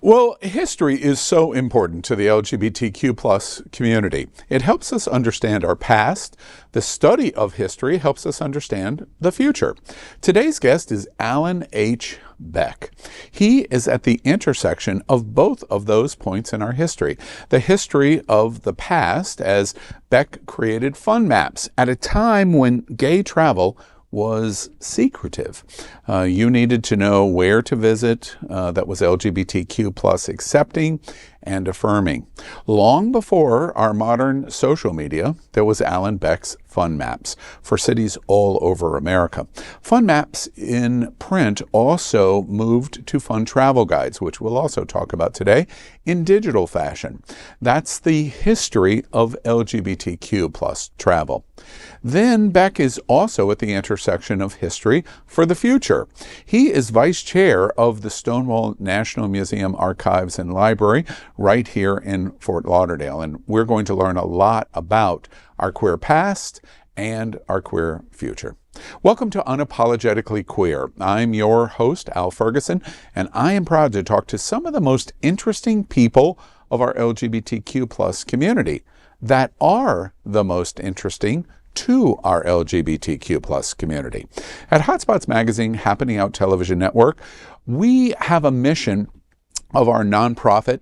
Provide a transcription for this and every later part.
Well, history is so important to the LGBTQ plus community. It helps us understand our past. The study of history helps us understand the future. Today's guest is Alan H. Beck. He is at the intersection of both of those points in our history. The history of the past, as Beck created FunMaps at a time when gay travel was secretive. You needed to know where to visit that was LGBTQ plus accepting and affirming. Long before our modern social media, there was Alan Beck's FunMaps for cities all over America. FunMaps in print also moved to Fun Travel Guides, which we'll also talk about today, in digital fashion. That's the history of LGBTQ plus travel. Then Beck is also at the intersection of history for the future. He is vice chair of the Stonewall National Museum Archives and Library right here in Fort Lauderdale. And we're going to learn a lot about our queer past and our queer future. Welcome to Unapologetically Queer. I'm your host, Al Ferguson, and I am proud to talk to some of the most interesting people of our LGBTQ plus community that are the most interesting to our LGBTQ plus community. At Hotspots Magazine, Happening Out Television Network, we have a mission of our nonprofit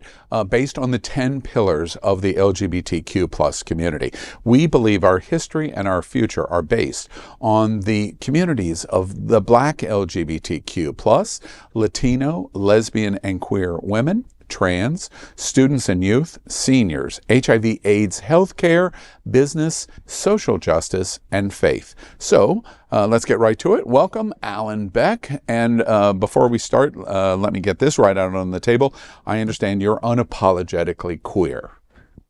based on the 10 pillars of the LGBTQ plus community. We believe our history and our future are based on the communities of the Black LGBTQ plus, Latino, lesbian, and queer women, trans, students and youth, seniors, HIV/AIDS healthcare, business, social justice, and faith. So let's get right to it. Welcome, Alan Beck. And before we start, let me get this right out on the table. I understand you're unapologetically queer.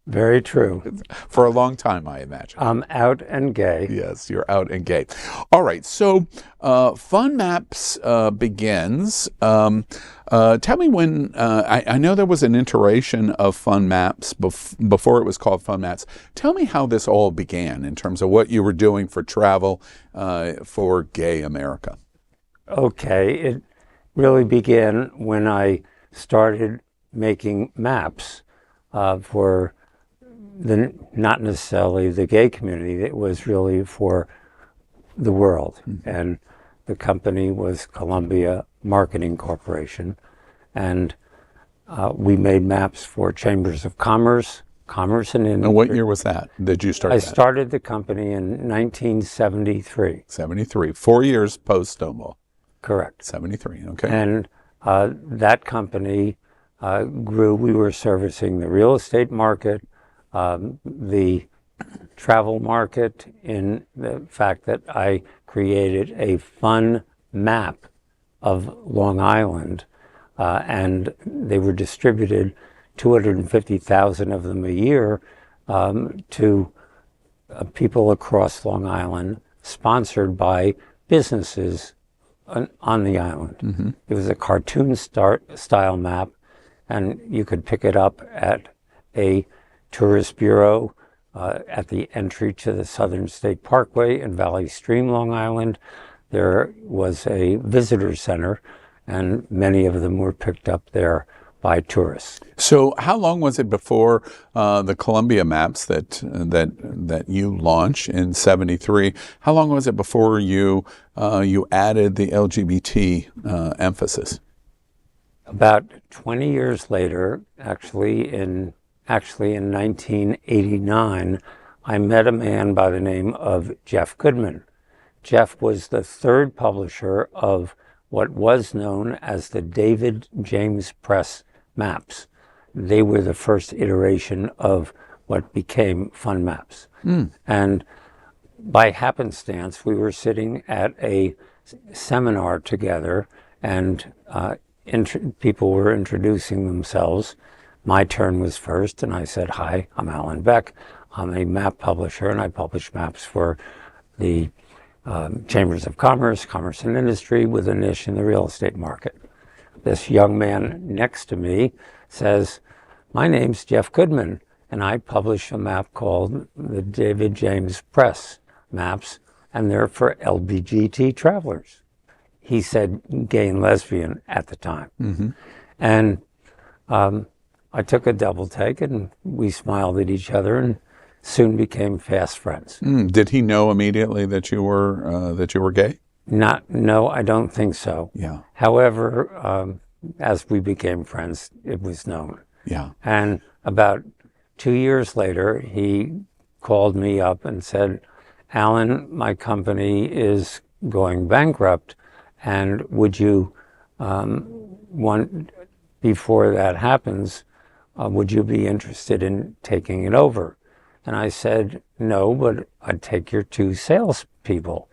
Very true. For a long time, I imagine. I'm out and gay. Yes, you're out and gay. All right, so FunMaps begins. Tell me when, I know there was an iteration of FunMaps before it was called FunMaps. Tell me how this all began in terms of what you were doing for travel for gay America. Okay, it really began when I started making maps for not necessarily the gay community. It was really for the world. Mm-hmm. And the company was Columbia Marketing Corporation. And we made maps for chambers of commerce and industry. And what year was that? Did you start I started the company in 1973. 73, 4 years post Stonewall. Correct. 73, okay. And that company grew. We were servicing the real estate market, the travel market, in the fact that I created a fun map of Long Island, and they were distributed, 250,000 of them a year, to people across Long Island, sponsored by businesses on the island. Mm-hmm. It was a cartoon style map, and you could pick it up at a tourist bureau at the entry to the Southern State Parkway in Valley Stream, Long Island. There was a visitor center, and many of them were picked up there by tourists. So how long was it before the Columbia maps that you launched in 73? How long was it before you added the LGBT emphasis? About 20 years later, actually in 1989, I met a man by the name of Jeff Goodman. Jeff was the third publisher of what was known as the David James Press maps. They were the first iteration of what became FunMaps. Mm. And by happenstance, we were sitting at a seminar together, and people were introducing themselves. My turn was first, and I said, "Hi, I'm Alan Beck. I'm a map publisher, and I publish maps for the chambers of commerce and industry, with a niche in the real estate market." This young man next to me says, "My name's Jeff Goodman, and I publish a map called the David James Press maps, and they're for LGBT travelers." He said gay and lesbian at the time. Mm-hmm. And I took a double take, and we smiled at each other and soon became fast friends. Did he know immediately that you were gay? No, I don't think so. Yeah. However, as we became friends, it was known. Yeah. And about 2 years later, he called me up and said, "Alan, my company is going bankrupt, and would you before that happens, would you be interested in taking it over?" And I said, "No, but I'd take your 2 salespeople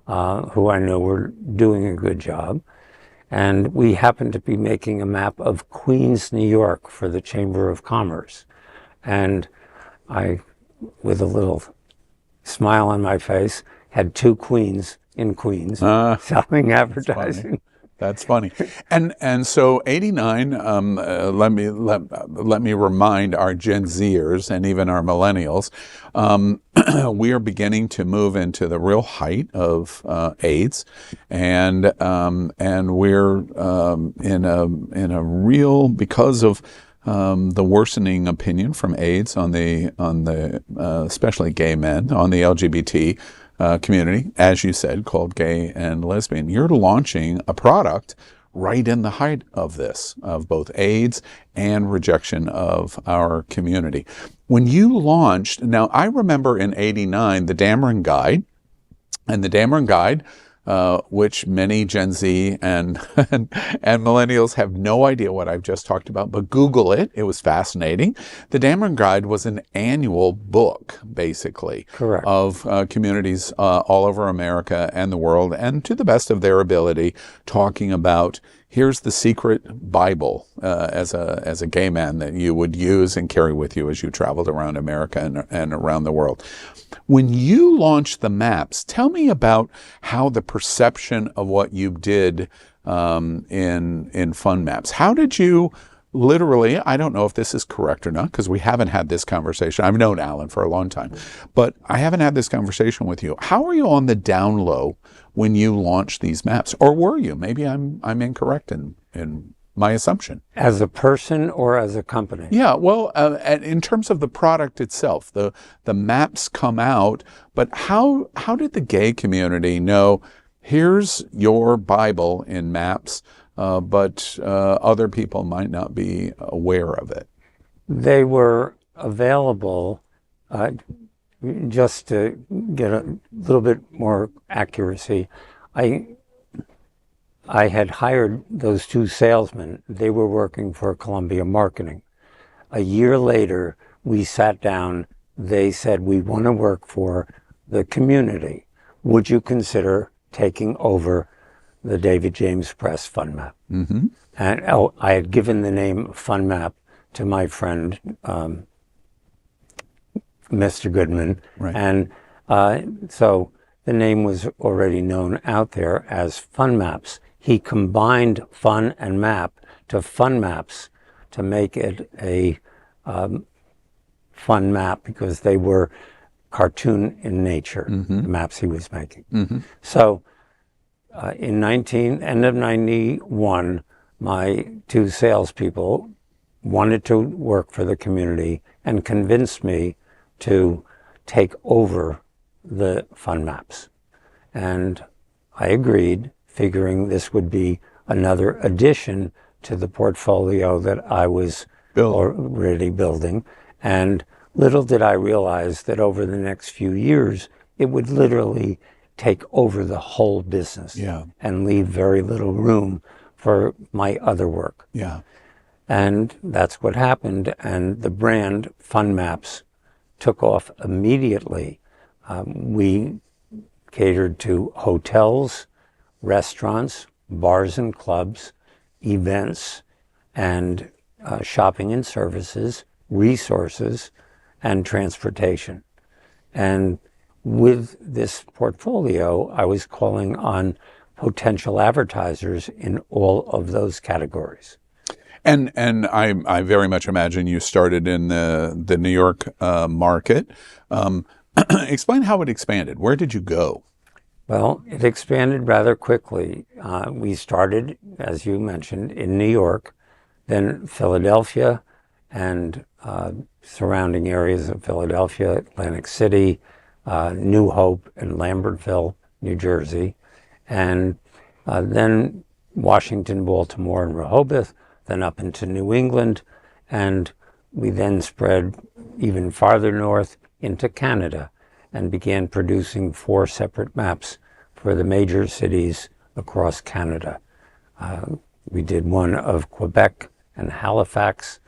who I know were doing a good job." And we happened to be making a map of Queens, New York for the Chamber of Commerce. And I, with a little smile on my face, had 2 queens in Queens selling advertising. That's funny. And so 89, let me remind our Gen Zers and even our millennials, we are beginning to move into the real height of AIDS, and we're in a real, because of the worsening opinion from AIDS on the especially gay men, on the LGBT community, as you said, called Gay and Lesbian. You're launching a product right in the height of this, of both AIDS and rejection of our community. When you launched, now I remember in 89, the Dameron Guide, and the Dameron Guide, which many Gen Z and millennials have no idea what I've just talked about, but Google it. It was fascinating. The Dameron Guide was an annual book, basically, Correct, of communities all over America and the world, and to the best of their ability, talking about, here's the secret Bible as a gay man that you would use and carry with you as you traveled around America and around the world. When you launched the maps, tell me about how the perception of what you did in FunMaps. How did you literally, I don't know if this is correct or not, because we haven't had this conversation. I've known Alan for a long time, but I haven't had this conversation with you. How are you on the down low when you launched these maps? Or were you? Maybe I'm incorrect in my assumption. as a person or as a company. Yeah, well, in terms of the product itself, the maps come out, but how did the gay community know, here's your Bible in maps, but other people might not be aware of it? They were available, just to get a little bit more accuracy. I had hired those 2 salesmen. They were working for Columbia Marketing. A year later, we sat down. They said, "We want to work for the community. Would you consider taking over the David James Press FunMap?" Mm-hmm. And I had given the name FunMap to my friend, Mr. Goodman. Right. And so the name was already known out there as FunMaps. He combined fun and map to FunMaps to make it a fun map, because they were cartoon in nature, the maps he was making. So in end of 91, my 2 salespeople wanted to work for the community and convinced me to take over the FunMaps. And I agreed, figuring this would be another addition to the portfolio that I was already building. And little did I realize that over the next few years, it would literally take over the whole business, and leave very little room for my other work. Yeah. And that's what happened. And the brand FunMaps took off immediately. We catered to hotels, restaurants, bars and clubs, events, and shopping and services, resources, and transportation. And with this portfolio, I was calling on potential advertisers in all of those categories. And I very much imagine you started in the New York market. Explain how it expanded. Where did you go? Well, it expanded rather quickly. We started, as you mentioned, in New York, Then Philadelphia and surrounding areas of Philadelphia, Atlantic City, New Hope, and Lambertville, New Jersey, and then Washington, Baltimore, and Rehoboth, then up into New England, and we then spread even farther north into Canada and began producing 4 separate maps for the major cities across Canada. We did one of Quebec and Halifax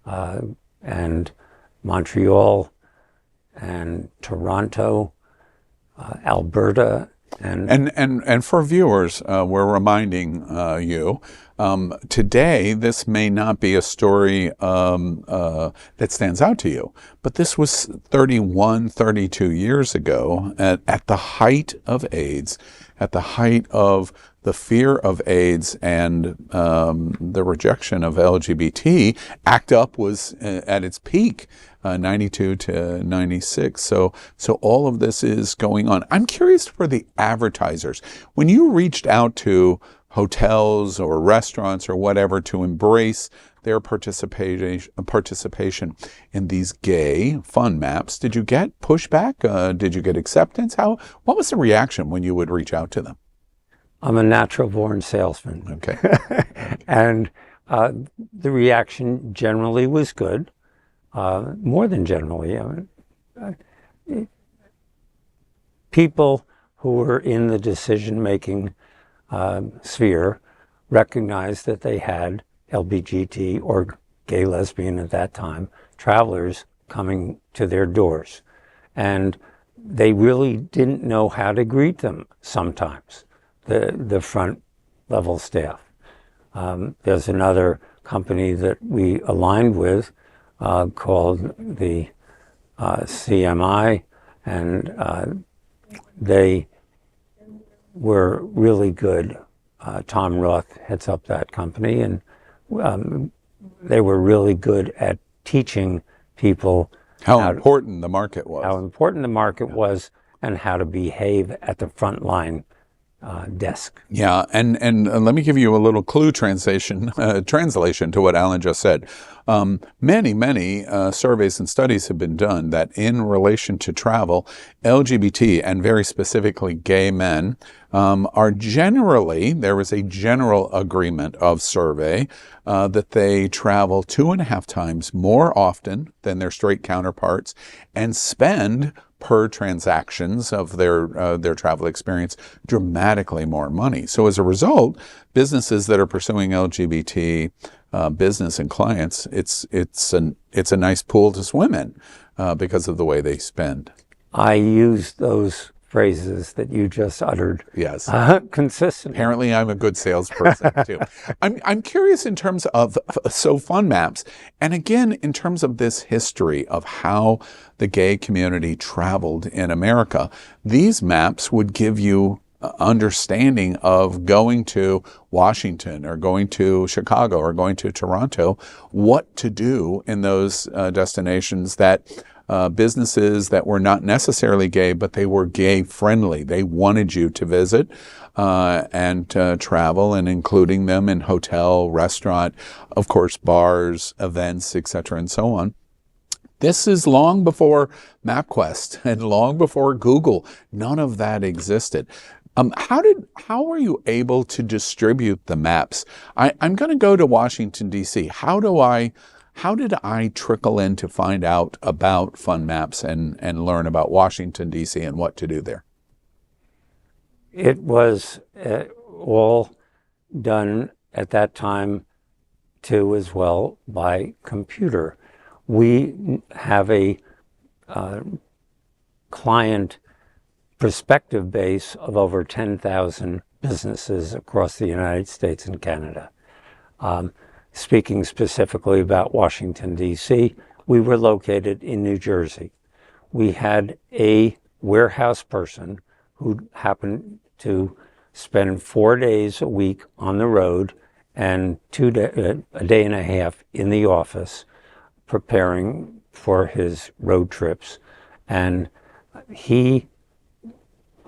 and Montreal and Toronto, Alberta, and for viewers, we're reminding you, today this may not be a story that stands out to you, but this was 31, 32 years ago at the height of AIDS, at the height of the fear of AIDS and the rejection of LGBT. ACT UP was at its peak, 92 to 96. So all of this is going on. I'm curious for the advertisers. When you reached out to hotels or restaurants or whatever to embrace their participation in these gay fun maps, did you get pushback? Did you get acceptance? What was the reaction when you would reach out to them? I'm a natural-born salesman. Okay. And the reaction generally was good, more than generally. People who were in the decision-making sphere recognized that they had LGBT or gay, lesbian at that time, travelers coming to their doors. And they really didn't know how to greet them sometimes, the front level staff. There's another company that we aligned with called the CMI, and they were really good. Tom Roth heads up that company, and they were really good at teaching people how important the market was. How important the market was, and how to behave at the front line desk. Yeah, and let me give you a little clue translation to what Alan just said. Many surveys and studies have been done that in relation to travel, LGBT and very specifically gay men are generally, there is a general agreement of survey that they travel 2.5 times more often than their straight counterparts and spend per transactions of their travel experience dramatically more money. So as a result, businesses that are pursuing LGBT business and clients, it's a nice pool to swim in because of the way they spend. I use those phrases that you just uttered. Yes. Consistently. Apparently I'm a good salesperson too. I'm curious in terms of, FunMaps, and again, in terms of this history of how the gay community traveled in America. These maps would give you understanding of going to Washington or going to Chicago or going to Toronto, what to do in those destinations that businesses that were not necessarily gay, but they were gay friendly. They wanted you to visit and travel, and including them in hotel, restaurant, of course, bars, events, etc., and so on. This is long before MapQuest and long before Google. None of that existed. How were you able to distribute the maps? I'm going to go to Washington, D.C. How did I trickle in to find out about FunMaps and learn about Washington, D.C. and what to do there? It was all done at that time, too, as well, by computer. We have a client prospective base of over 10,000 businesses across the United States and Canada. Speaking specifically about Washington, D.C., we were located in New Jersey. We had a warehouse person who happened to spend 4 days a week on the road and a day and a half in the office preparing for his road trips. And he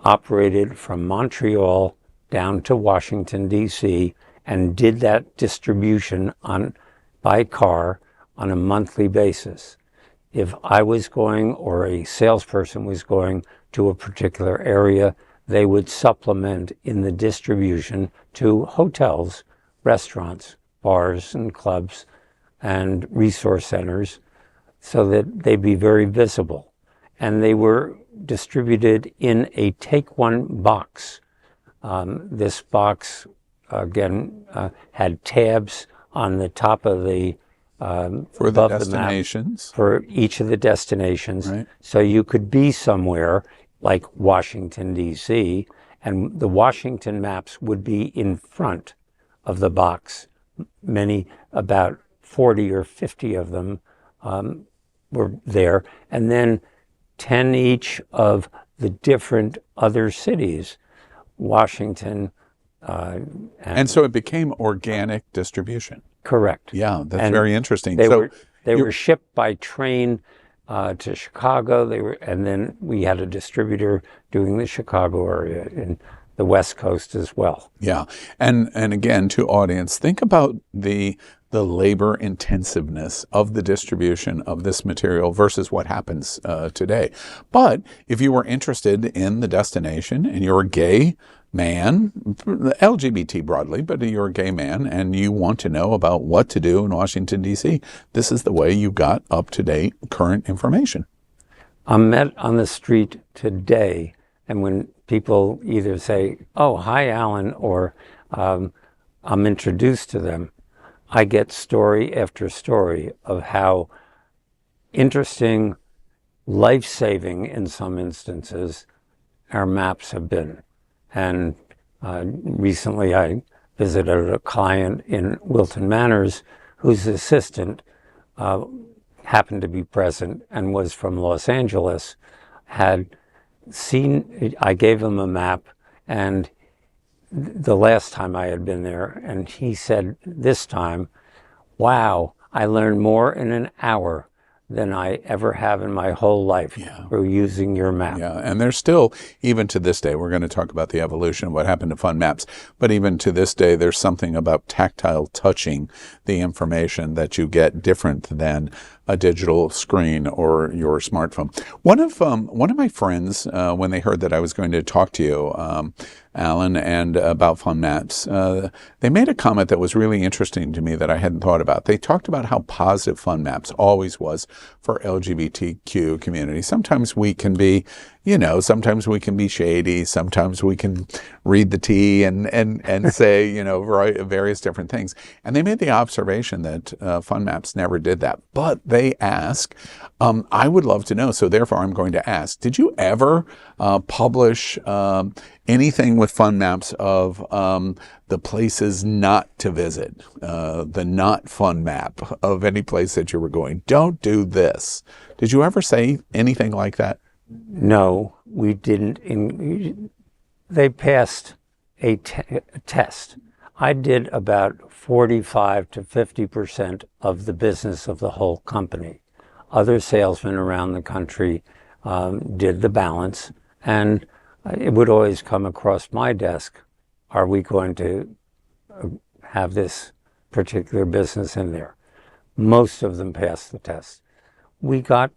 operated from Montreal down to Washington, D.C., and did that distribution on by car on a monthly basis. If I was going or a salesperson was going to a particular area, they would supplement in the distribution to hotels, restaurants, bars and clubs, and resource centers so that they'd be very visible. And they were distributed in a take-one box. This box, again, had tabs on the top of the for the destinations, for each of the destinations. Right. So you could be somewhere like Washington, D.C., and the Washington maps would be in front of the box. About 40 or 50 of them were there, and then 10 each of the different other cities, Washington. And so it became organic distribution. Correct. Yeah, that's very interesting. They were shipped by train to Chicago. And then we had a distributor doing the Chicago area and the West Coast as well. Yeah, and again, to audience, think about the labor intensiveness of the distribution of this material versus what happens today. But if you were interested in the destination and you're a gay man, LGBT broadly, but you're a gay man and you want to know about what to do in Washington, D.C., this is the way you got up-to-date current information. I'm met on the street today, and when people either say, "Oh, hi, Alan," or I'm introduced to them, I get story after story of how interesting, life-saving in some instances, our maps have been. And recently I visited a client in Wilton Manors whose assistant happened to be present and was from Los Angeles, I gave him a map, and the last time I had been there, and he said this time, "Wow, I learned more in an hour than I ever have in my whole life through using your map." Yeah, and there's still, even to this day, we're going to talk about the evolution of what happened to FunMaps, but even to this day, there's something about tactile touching the information that you get different than a digital screen or your smartphone. One of my friends, when they heard that I was going to talk to you, Alan, and about FunMaps, they made a comment that was really interesting to me that I hadn't thought about. They talked about how positive FunMaps always was for LGBTQ community. Sometimes we can be, sometimes we can be shady. Sometimes we can read the tea and say, various different things. And they made the observation that FunMaps never did that. But they ask, I would love to know, so therefore I'm going to ask, did you ever publish anything with FunMaps of the places not to visit, the not fun map of any place that you were going? Don't do this. Did you ever say anything like that? No, we didn't. They passed a test. I did about 45 to 50% of the business of the whole company. Other salesmen around the country did the balance, and it would always come across my desk, are we going to have this particular business in there? Most of them passed the test. We got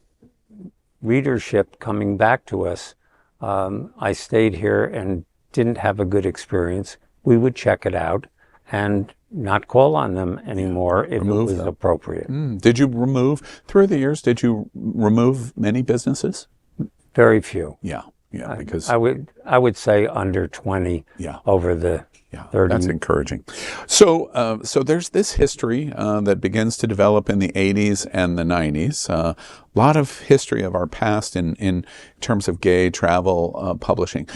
readership coming back to us. I stayed here and didn't have a good experience. We would check it out and not call on them anymore if it was appropriate. Did you remove, through the years, many businesses? Very few. Yeah, because I would say under 20 over the 30. That's encouraging. So there's this history that begins to develop in the 80s and the 90s. A lot of history of our past in terms of gay travel publishing.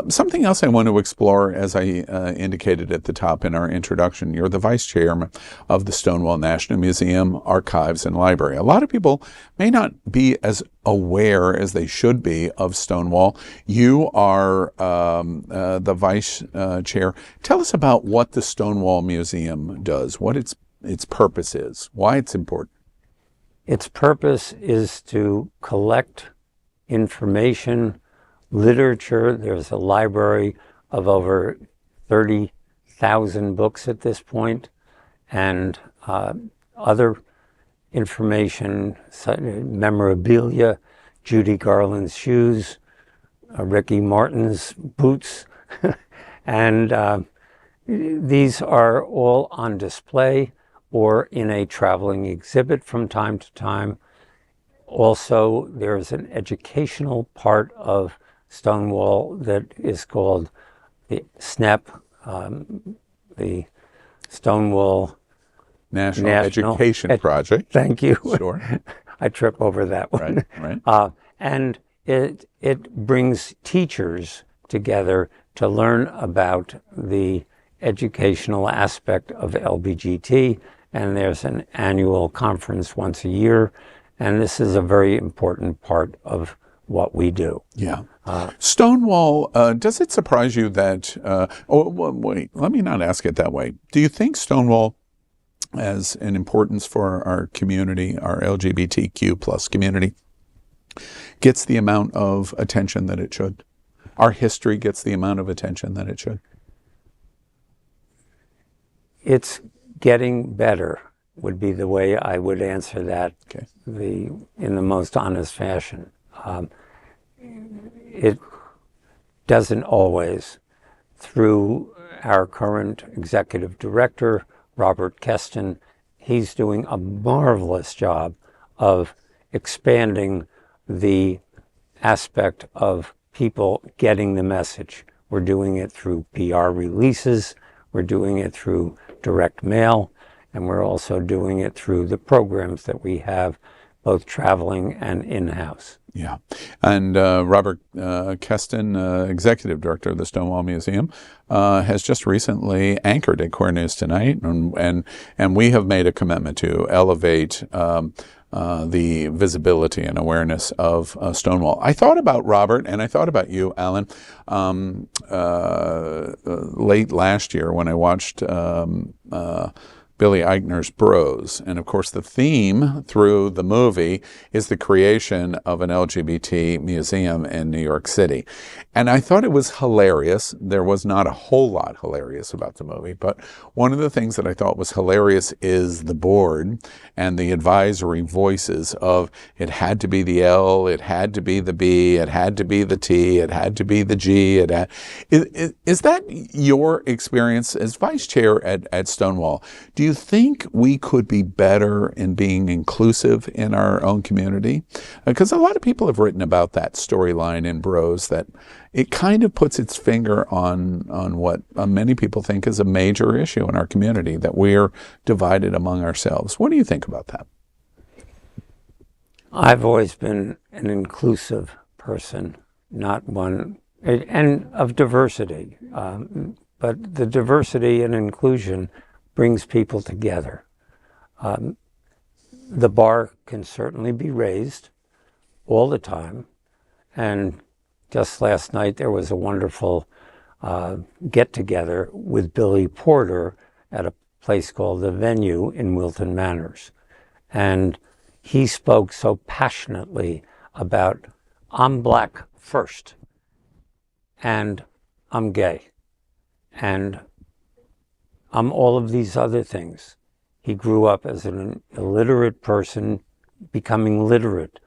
Something else I want to explore, as I indicated at the top in our introduction, you're the vice chairman of the Stonewall National Museum, Archives, and Library. A lot of people may not be as aware as they should be of Stonewall. You are the vice chair. Tell us about what the Stonewall Museum does, what its purpose is, why it's important. Its purpose is to collect information, literature. There's a library of over 30,000 books at this point, and other information, memorabilia, Judy Garland's shoes, Ricky Martin's boots, and these are all on display or in a traveling exhibit from time to time. Also, there's an educational part of Stonewall that is called the SNEP, the Stonewall National Education Project. Thank you. Sure. I trip over that one. Right. And it brings teachers together to learn about the educational aspect of LBGT, and there's an annual conference once a year, and this is a very important part of what we do. Yeah. Stonewall, does it surprise you that, wait, let me not ask it that way. Do you think Stonewall has an importance for our community, our LGBTQ plus community, gets the amount of attention that it should? Our history gets the amount of attention that it should? It's getting better would be the way I would answer that. Okay. In the most honest fashion. It doesn't always. Through our current executive director, Robert Keston, he's doing a marvelous job of expanding the aspect of people getting the message. We're doing it through PR releases, we're doing it through direct mail, and we're also doing it through the programs that we have, both traveling and in-house. Yeah. And Robert Keston, Executive Director of the Stonewall Museum, has just recently anchored at Core News Tonight, and we have made a commitment to elevate the visibility and awareness of Stonewall. I thought about Robert, and I thought about you, Alan, late last year when I watched Billy Eichner's Bros. And of course, the theme through the movie is the creation of an LGBT museum in New York City. And I thought it was hilarious. There was not a whole lot hilarious about the movie, but one of the things that I thought was hilarious is the board and the advisory voices of it had to be the L, it had to be the B, it had to be the T, it had to be the G. Is that your experience as vice chair at Stonewall? Do you think we could be better in being inclusive in our own community? Because a lot of people have written about that storyline in Bros, that it kind of puts its finger on what many people think is a major issue in our community, that we're divided among ourselves. What do you think about that? I've always been an inclusive person, not one, and of diversity. But the diversity and inclusion brings people together. The bar can certainly be raised all the time. And just last night, there was a wonderful get-together with Billy Porter at a place called The Venue in Wilton Manors. And he spoke so passionately about, I'm black first, and I'm gay, and I'm all of these other things. He grew up as an illiterate person, becoming literate,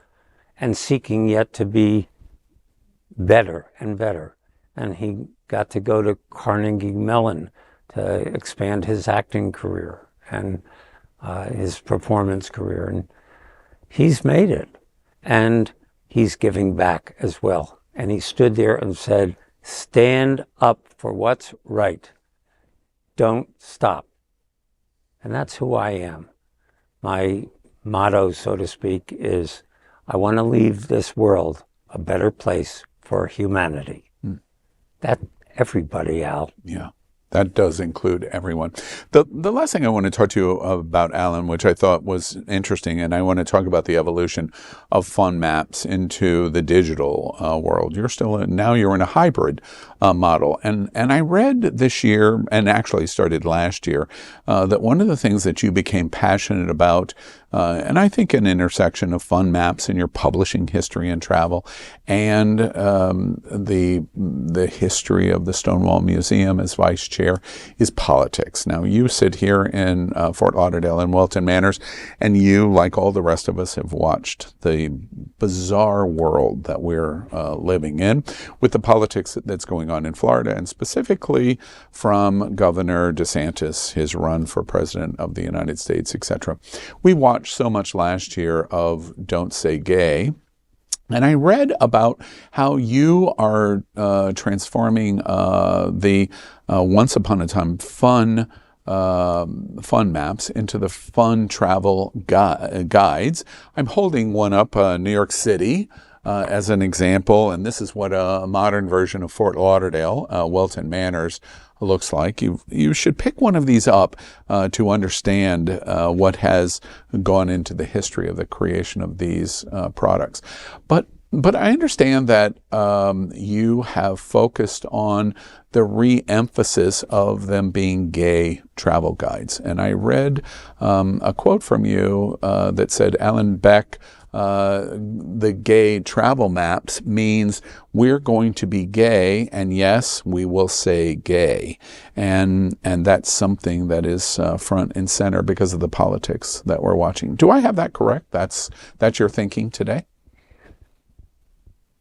and seeking yet to be better and better. And he got to go to Carnegie Mellon to expand his acting career and his performance career. And he's made it. And he's giving back as well. And he stood there and said, stand up for what's right. Don't stop. And that's who I am. My motto, so to speak, is I want to leave this world a better place for humanity. That everybody, Al. Yeah, that does include everyone. The last thing I want to talk to you about, Alan, which I thought was interesting, and I want to talk about the evolution of FunMaps into the digital world. Now you're in a hybrid model. And I read this year, and actually started last year, that one of the things that you became passionate about and I think an intersection of FunMaps in your publishing history and travel, and the history of the Stonewall Museum as vice chair is politics. Now, you sit here in Fort Lauderdale and Wilton Manors, and you, like all the rest of us, have watched the bizarre world that we're living in with the politics that's going on in Florida, and specifically from Governor DeSantis, his run for president of the United States, etc. We watched so much last year of Don't Say Gay. And I read about how you are transforming the once upon a time fun maps into the fun travel guides. I'm holding one up, New York City, as an example, and this is what a modern version of Fort Lauderdale, Wilton Manors, looks like. You should pick one of these up to understand what has gone into the history of the creation of these products. But I understand that you have focused on the re-emphasis of them being gay travel guides. And I read a quote from you that said, Alan Beck, the gay travel maps means we're going to be gay, and yes, we will say gay. And that's something that is front and center because of the politics that we're watching. Do I have that correct? That's your thinking today?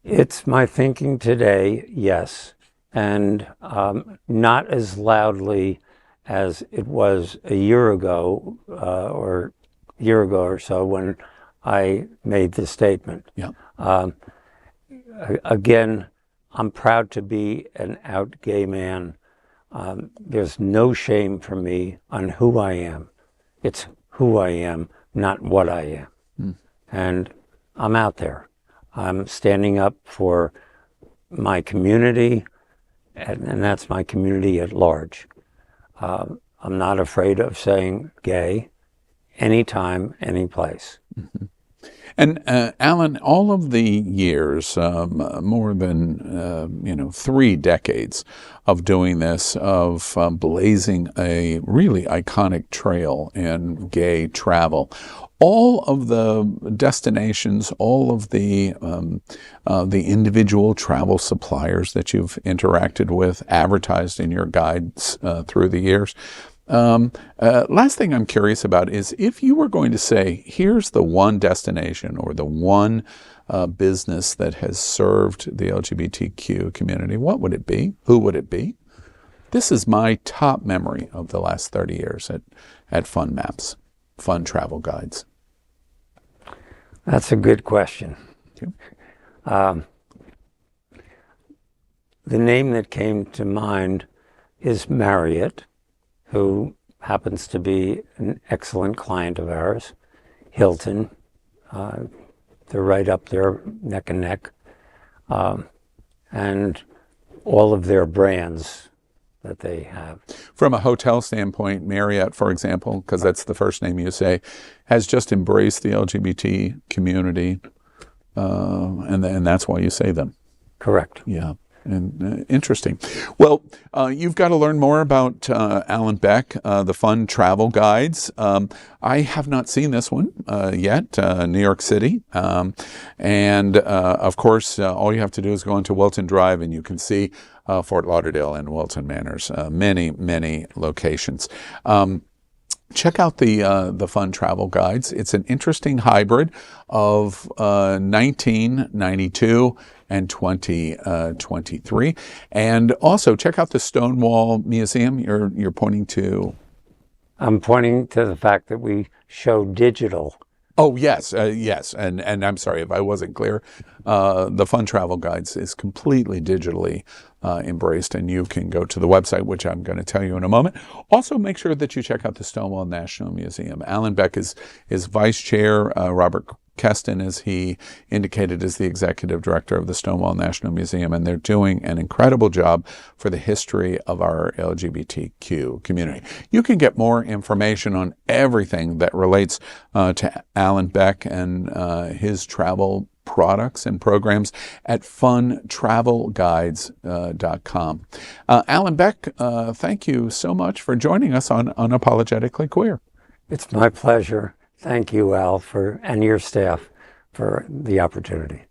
It's my thinking today, yes, and not as loudly as it was a year ago or so when I made this statement. Yeah. Again, I'm proud to be an out gay man. There's no shame for me on who I am. It's who I am, not what I am. Mm. And I'm out there. I'm standing up for my community, and that's my community at large. I'm not afraid of saying gay anytime, any place. Mm-hmm. And Alan, all of the years, more than 3 decades of doing this, of blazing a really iconic trail in gay travel, all of the destinations, all of the individual travel suppliers that you've interacted with, advertised in your guides through the years. Last thing I'm curious about is if you were going to say, here's the one destination or the one business that has served the LGBTQ community, what would it be? Who would it be? This is my top memory of the last 30 years at FunMaps, Fun Travel Guides. That's a good question. The name that came to mind is Marriott, who happens to be an excellent client of ours. Hilton, they're right up there, neck and neck. And all of their brands that they have. From a hotel standpoint, Marriott, for example, because that's the first name you say, has just embraced the LGBT community, and that's why you say them. Correct. Yeah. And interesting. Well, you've got to learn more about Alan Beck, the Fun Travel Guides. I have not seen this one yet, New York City. And of course, all you have to do is go onto Wilton Drive and you can see Fort Lauderdale and Wilton Manors, many locations. Check out the Fun Travel Guides. It's an interesting hybrid of 1992 and 2023. And also check out the Stonewall Museum. You're pointing to? I'm pointing to the fact that we show digital. Oh, yes, yes. And I'm sorry if I wasn't clear. The Fun Travel Guides is completely digitally embraced, and you can go to the website, which I'm going to tell you in a moment. Also, make sure that you check out the Stonewall National Museum. Alan Beck is vice chair. Robert Keston, as he indicated, is the executive director of the Stonewall National Museum, and they're doing an incredible job for the history of our LGBTQ community. You can get more information on everything that relates to Alan Beck and his travel products and programs at funtravelguides.com. Alan Beck, thank you so much for joining us on Unapologetically Queer. It's my pleasure. Thank you, Al, and your staff for the opportunity.